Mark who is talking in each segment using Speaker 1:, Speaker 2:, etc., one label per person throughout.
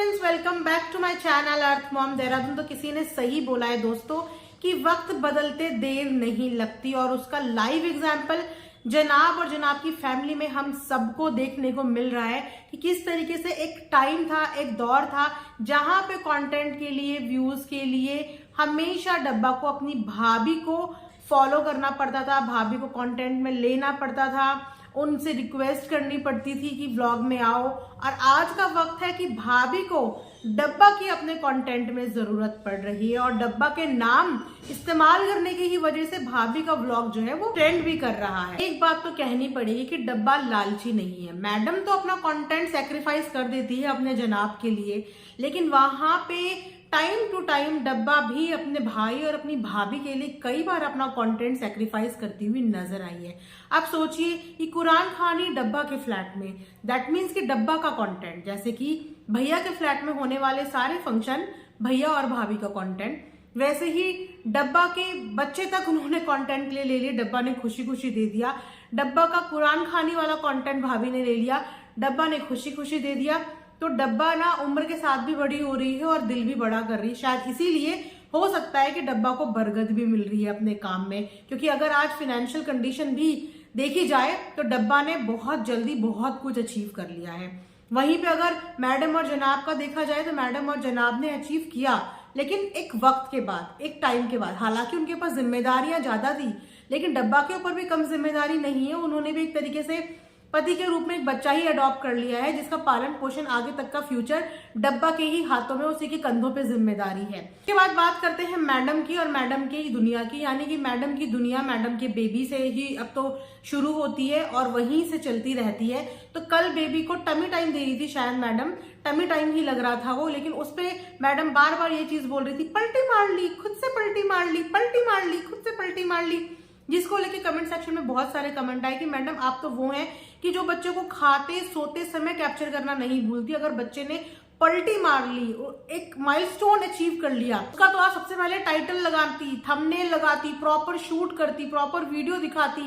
Speaker 1: Friends, welcome back to my channel Earth Mom Dehradun. तो किसी ने सही बोला है दोस्तों कि वक्त बदलते देर नहीं लगती, और उसका लाइव एग्जांपल जनाब और जनाब की फैमिली में हम सबको देखने को मिल रहा है कि किस तरीके से एक टाइम था, एक दौर था जहां पे कंटेंट के लिए, व्यूज के लिए हमेशा डब्बा को अपनी भाभी को फॉलो करना पड़ता था, भाभी को कंटेंट में लेना पड़ता था, उनसे रिक्वेस्ट करनी पड़ती थी कि व्लॉग में आओ। और आज का वक्त है कि भाभी को डब्बा की अपने कंटेंट में जरूरत पड़ रही है, और डब्बा के नाम इस्तेमाल करने की ही वजह से भाभी का व्लॉग जो है वो ट्रेंड भी कर रहा है। एक बात तो कहनी पड़ेगी कि डब्बा लालची नहीं है। मैडम तो अपना कंटेंट सेक्रीफाइस कर देती है अपने जनाब के लिए, लेकिन वहां पे टाइम टू टाइम डब्बा भी अपने भाई और अपनी भाभी के लिए कई बार अपना कंटेंट सेक्रीफाइस करती हुई नजर आई है। आप सोचिए कि कुरान खानी डब्बा के फ्लैट में, दैट मीन्स कि डब्बा का कंटेंट, जैसे कि भैया के फ्लैट में होने वाले सारे फंक्शन भैया और भाभी का कंटेंट, वैसे ही डब्बा के बच्चे तक उन्होंने कंटेंट के लिए ले लिया। डब्बा ने खुशी खुशी दे दिया। डब्बा का कुरान खानी वाला कंटेंट भाभी ने ले लिया, डब्बा ने खुशी खुशी दे दिया। तो डब्बा ना उम्र के साथ भी बड़ी हो रही है और दिल भी बड़ा कर रही है। शायद इसीलिए हो सकता है कि डब्बा को बरगद भी मिल रही है अपने काम में, क्योंकि अगर आज फाइनेंशियल कंडीशन भी देखी जाए तो डब्बा ने बहुत जल्दी बहुत कुछ अचीव कर लिया है। वहीं पे अगर मैडम और जनाब का देखा जाए तो मैडम और जनाब ने अचीव किया, लेकिन एक वक्त के बाद, एक टाइम के बाद। हालांकि उनके पास जिम्मेदारियां ज्यादा थी, लेकिन डब्बा के ऊपर भी कम जिम्मेदारी नहीं है। उन्होंने भी एक तरीके से पति के रूप में एक बच्चा ही अडॉप्ट कर लिया है, जिसका पालन पोषण आगे तक का फ्यूचर डब्बा के ही हाथों में, उसी के कंधों पे जिम्मेदारी है। इसके बाद बात करते हैं मैडम की और मैडम की दुनिया की, यानी कि मैडम की दुनिया मैडम के बेबी से ही अब तो शुरू होती है और वहीं से चलती रहती है। तो कल बेबी को टमी टाइम दे रही थी, शायद मैडम टमी टाइम ही लग रहा था वो, लेकिन उस पे मैडम बार बार ये चीज बोल रही थी, पलटी मार ली, खुद से पलटी मार ली, पलटी मार ली, खुद से पलटी मार ली, जिसको लेके कमेंट सेक्शन में बहुत सारे कमेंट आए कि मैडम आप तो वो हैं कि जो बच्चों को खाते सोते समय कैप्चर करना नहीं भूलती। अगर बच्चे ने पलटी मार ली, एक माइलस्टोन अचीव कर लिया, उसका तो आप सबसे पहले टाइटल लगाती, थंबनेल लगाती, प्रॉपर शूट करती, प्रॉपर वीडियो दिखाती।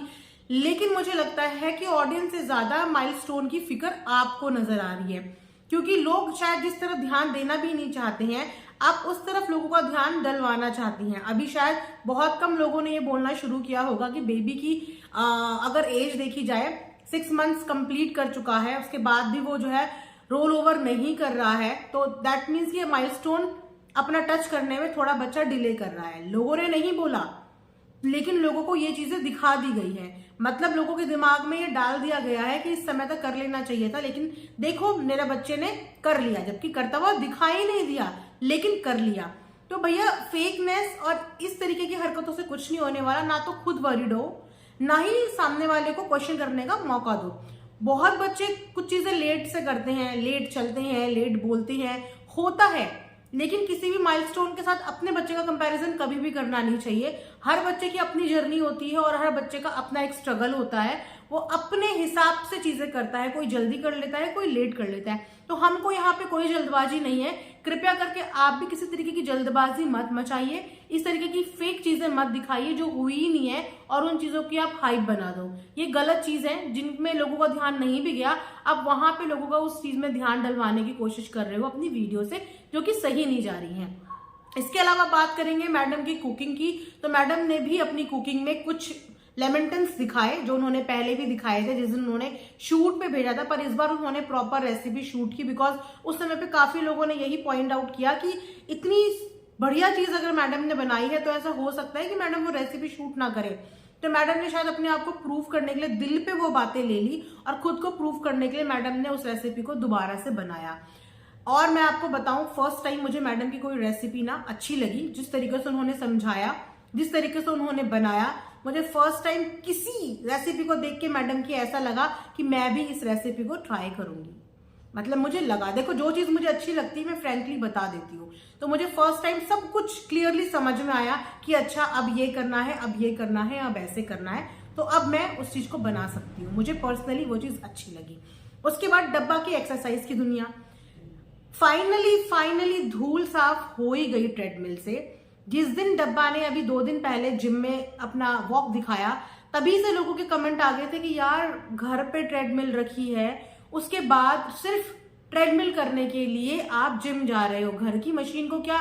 Speaker 1: लेकिन मुझे लगता है कि ऑडियंस से ज्यादा माइलस्टोन की फिक्र आपको नजर आ रही है, क्योंकि लोग शायद जिस तरफ ध्यान देना भी नहीं चाहते हैं, आप उस तरफ लोगों का ध्यान डलवाना चाहती हैं। अभी शायद बहुत कम लोगों ने ये बोलना शुरू किया होगा कि बेबी की अगर एज देखी जाए 6 मंथ्स कंप्लीट कर चुका है, उसके बाद भी वो जो है रोल ओवर नहीं कर रहा है, तो दैट मीन्स ये माइलस्टोन अपना टच करने में थोड़ा बच्चा डिले कर रहा है। लोगों ने नहीं बोला, लेकिन लोगों को ये चीजें दिखा दी गई है। मतलब लोगों के दिमाग में ये डाल दिया गया है कि इस समय तक कर लेना चाहिए था, लेकिन देखो मेरे बच्चे ने कर लिया, जबकि करता हुआ दिखाई नहीं दिया, लेकिन कर लिया। तो भैया फेकनेस और इस तरीके की हरकतों से कुछ नहीं होने वाला। ना तो खुद वरीड हो, ना ही सामने वाले को क्वेश्चन करने का मौका दो। बहुत बच्चे कुछ चीजें लेट से करते हैं, लेट चलते हैं, लेट बोलते हैं, होता है, लेकिन किसी भी माइलस्टोन के साथ अपने बच्चे का कंपैरिजन कभी भी करना नहीं चाहिए। हर बच्चे की अपनी जर्नी होती है और हर बच्चे का अपना एक स्ट्रगल होता है, वो अपने हिसाब से चीजें करता है। कोई जल्दी कर लेता है, कोई लेट कर लेता है। तो हमको यहाँ पे कोई जल्दबाजी नहीं है। कृपया करके आप भी किसी तरीके की जल्दबाजी मत मचाइए, इस तरीके की फेक चीजें मत दिखाइए जो हुई ही नहीं है, और उन चीजों की आप हाइप बना दो। ये गलत चीज है, जिनमें लोगों का ध्यान नहीं भी गया, आप वहां पे लोगों का उस चीज में ध्यान डलवाने की कोशिश कर रहे हो अपनी वीडियो से, जो कि सही नहीं जा रही है। इसके अलावा बात करेंगे मैडम की कुकिंग की, तो मैडम ने भी अपनी कुकिंग में कुछ लेमन दिखाए, जो उन्होंने पहले भी दिखाए थे जिस दिन उन्होंने शूट पे भेजा था, पर इस बार उन्होंने प्रॉपर रेसिपी शूट की। बिकॉज उस समय पे काफी लोगों ने यही पॉइंट आउट किया कि इतनी बढ़िया चीज अगर मैडम ने बनाई है तो ऐसा हो सकता है कि मैडम वो रेसिपी शूट ना करे। तो मैडम ने शायद अपने आप को प्रूव करने के लिए दिल पे वो बातें ले ली, और खुद को प्रूव करने के लिए मैडम ने उस रेसिपी को दोबारा से बनाया। और मैं आपको बताऊं, फर्स्ट टाइम मुझे मैडम की कोई रेसिपी ना अच्छी लगी। जिस तरीके से उन्होंने समझाया, जिस तरीके से उन्होंने बनाया, मुझे फर्स्ट टाइम किसी रेसिपी को देख के मैडम की ऐसा लगा कि मैं भी इस रेसिपी को ट्राई करूंगी। मतलब मुझे लगा, देखो जो चीज मुझे अच्छी लगती है मैं फ्रेंकली बता देती हूँ, तो मुझे फर्स्ट टाइम सब कुछ क्लियरली समझ में आया कि अच्छा अब ये करना है, अब ये करना है, अब ऐसे करना है, तो अब मैं उस चीज को बना सकती हूँ। मुझे पर्सनली वो चीज अच्छी लगी। उसके बाद डब्बा की एक्सरसाइज की दुनिया, फाइनली धूल साफ हो ही गई ट्रेडमिल से। जिस दिन डब्बा ने अभी 2 दिन पहले जिम में अपना वॉक दिखाया, तभी से लोगों के कमेंट आ गए थे कि यार घर पे ट्रेडमिल रखी है, उसके बाद सिर्फ ट्रेडमिल करने के लिए आप जिम जा रहे हो। घर की मशीन को क्या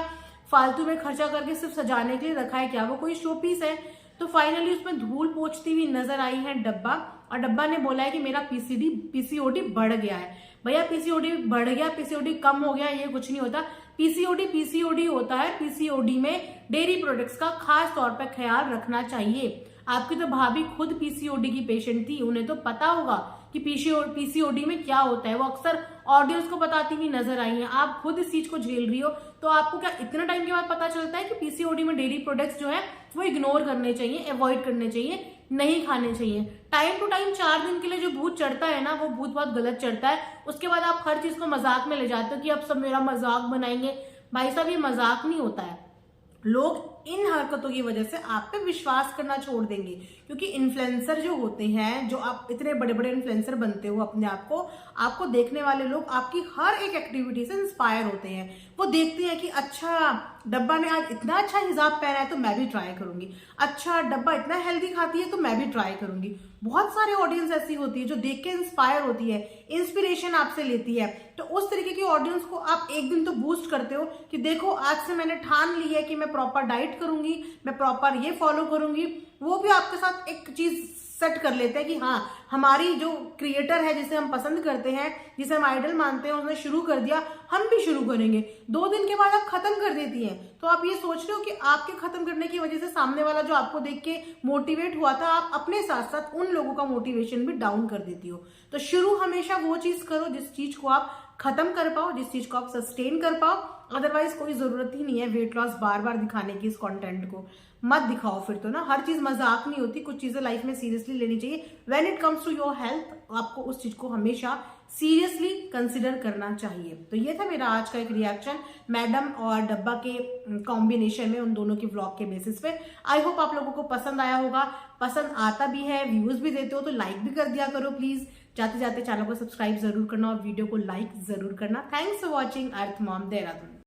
Speaker 1: फालतू में खर्चा करके सिर्फ सजाने के लिए रखा है क्या? वो कोई शो पीस है? तो फाइनली उसमें धूल पोंछती हुई नजर आई है डब्बा, और डब्बा ने बोला है कि मेरा पीसीओडी बढ़ गया है। भैया पीसीओडी बढ़ गया, पीसीओडी कम हो गया, ये कुछ नहीं होता। पीसीओडी होता है। पीसीओडी में डेयरी प्रोडक्ट्स का खास तौर पर ख्याल रखना चाहिए। आपकी तो भाभी खुद पीसीओडी की पेशेंट थी, उन्हें तो पता होगा कि पीसीओडी में क्या होता है। वो अक्सर ऑडियंस को बताती हुई नजर आई है। आप खुद इस चीज को झेल रही हो, तो आपको क्या इतना टाइम के बाद पता चलता है कि पीसीओडी में डेयरी प्रोडक्ट्स जो है वो इग्नोर करने चाहिए, अवॉइड करने चाहिए, नहीं खाने चाहिए। टाइम टू टाइम 4 दिन के लिए जो भूत चढ़ता है ना, वो भूत बहुत गलत चढ़ता है। उसके बाद आप हर चीज को मजाक में ले जाते हो कि अब सब मेरा मजाक बनाएंगे। भाई साहब ये मजाक नहीं होता है। लोग इन हरकतों की वजह से आप पे विश्वास करना छोड़ देंगे, क्योंकि इन्फ्लुएंसर जो होते हैं, जो आप इतने बड़े बड़े इन्फ्लुएंसर बनते हो अपने आप को, आपको देखने वाले लोग आपकी हर एक एक्टिविटी से इंस्पायर होते हैं। वो देखते हैं कि अच्छा डब्बा ने आज इतना अच्छा हिजाब पहना है तो मैं भी ट्राई करूंगी, अच्छा डब्बा इतना हेल्दी खाती है तो मैं भी ट्राई करूंगी। बहुत सारे ऑडियंस ऐसी होती है जो देख के इंस्पायर होती है, इंस्पिरेशन आपसे लेती है। तो उस तरीके की ऑडियंस को आप एक दिन तो बूस्ट करते हो कि देखो आज से मैंने ठान ली है कि मैं प्रॉपर डाइट करूंगी, मैं प्रॉपर ये फॉलो करूंगी। वो भी आपके साथ एक चीज सेट कर लेते हैं कि हाँ हमारी जो क्रिएटर है जिसे हम पसंद करते हैं, जिसे हम आइडल मानते हैं, उसने शुरू कर दिया, हम भी शुरू करेंगे। 2 दिन के बाद आप खत्म कर देती हैं। तो आप ये सोच रहे हो कि आपके खत्म करने की वजह से सामने वाला जो आपको देख के मोटिवेट हुआ था, आप अपने साथ साथ उन लोगों का मोटिवेशन भी डाउन कर देती हो। तो शुरू हमेशा वो चीज करो जिस चीज को आप खत्म कर पाओ, जिस चीज को आप सस्टेन कर पाओ। अदरवाइज कोई जरूरत ही नहीं है वेट लॉस बार बार दिखाने की। इस कंटेंट को मत दिखाओ फिर तो ना। हर चीज मजाक नहीं होती, कुछ चीजें लाइफ में सीरियसली लेनी चाहिए। When it comes to your health, आपको उस चीज को हमेशा सीरियसली कंसिडर करना चाहिए। तो ये था मेरा आज का एक रिएक्शन मैडम और डब्बा के कॉम्बिनेशन में, उन दोनों के व्लॉग के बेसिस पे। आई होप आप लोगों को पसंद आया होगा। पसंद आता भी है, व्यूज भी देते हो तो लाइक भी कर दिया करो प्लीज। जाते जाते चैनल को सब्सक्राइब जरूर करना और वीडियो को लाइक जरूर करना। Thanks for watching earth Mom Dehradun.